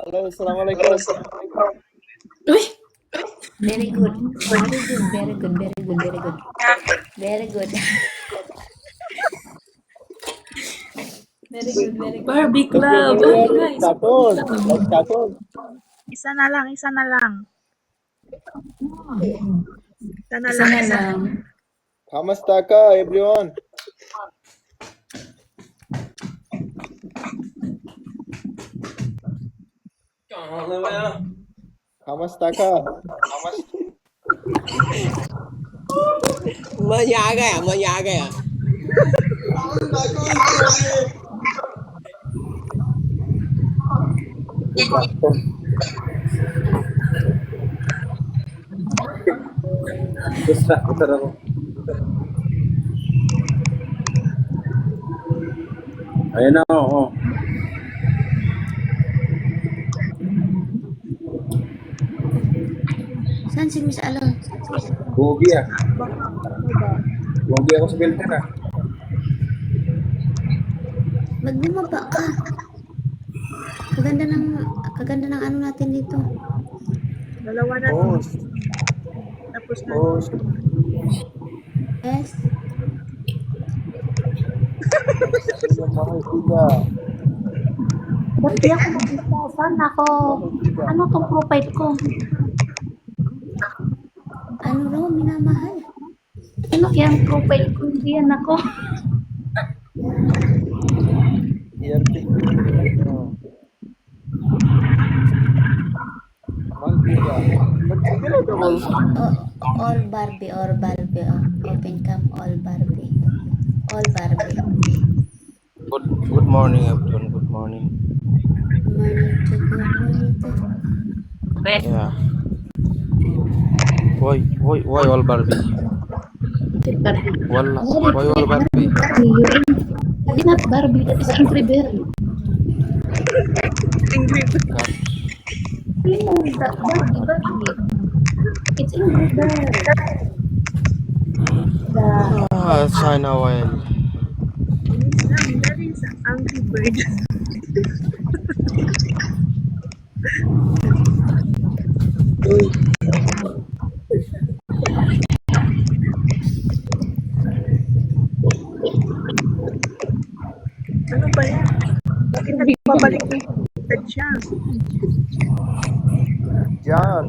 Hello, assalamualaikum. Uy! Very good. Very good. Very good. Very good. Very good. Very good. Very good. Very good. Barbie What's your Club. favorite Guys, cartoon? Like cartoon? Isa na lang, isa na lang. Isa na isa lang, na isa. lang. Kamusta ka, everyone? Kamusta ka? Mới nhá cái à, mới nhá cái à. Basta, utar ako. Ayan na, oo. Saan si Miss Alon? Gogi ah. Gogi ako sa filter ah. Magbumaba ka. Kaganda ng ano natin dito. Dalawa na. Post. Tapos na. Post. Yes. Sino makikita? Ba't di ako makita? Saan ako? Ano tong profile ko? Ano raw, minamahal? Ano yan profile ko? Hindi yan ako. ERP. Malpika. Magsigil ka mo. All Barbie. Oh. Open cam, all Barbie. All Barbie. Good morning everyone, good morning. Good morning to. Yeah. Why all Barbie? Why all Barbie? It's not Barbie, that is Angry Berry. Angry Bird. No, that Barbie. It's Angry Berry. China Wild. That is Angry Bird. Ano ba yan? Bakit nagbabalik yung siya? Jan.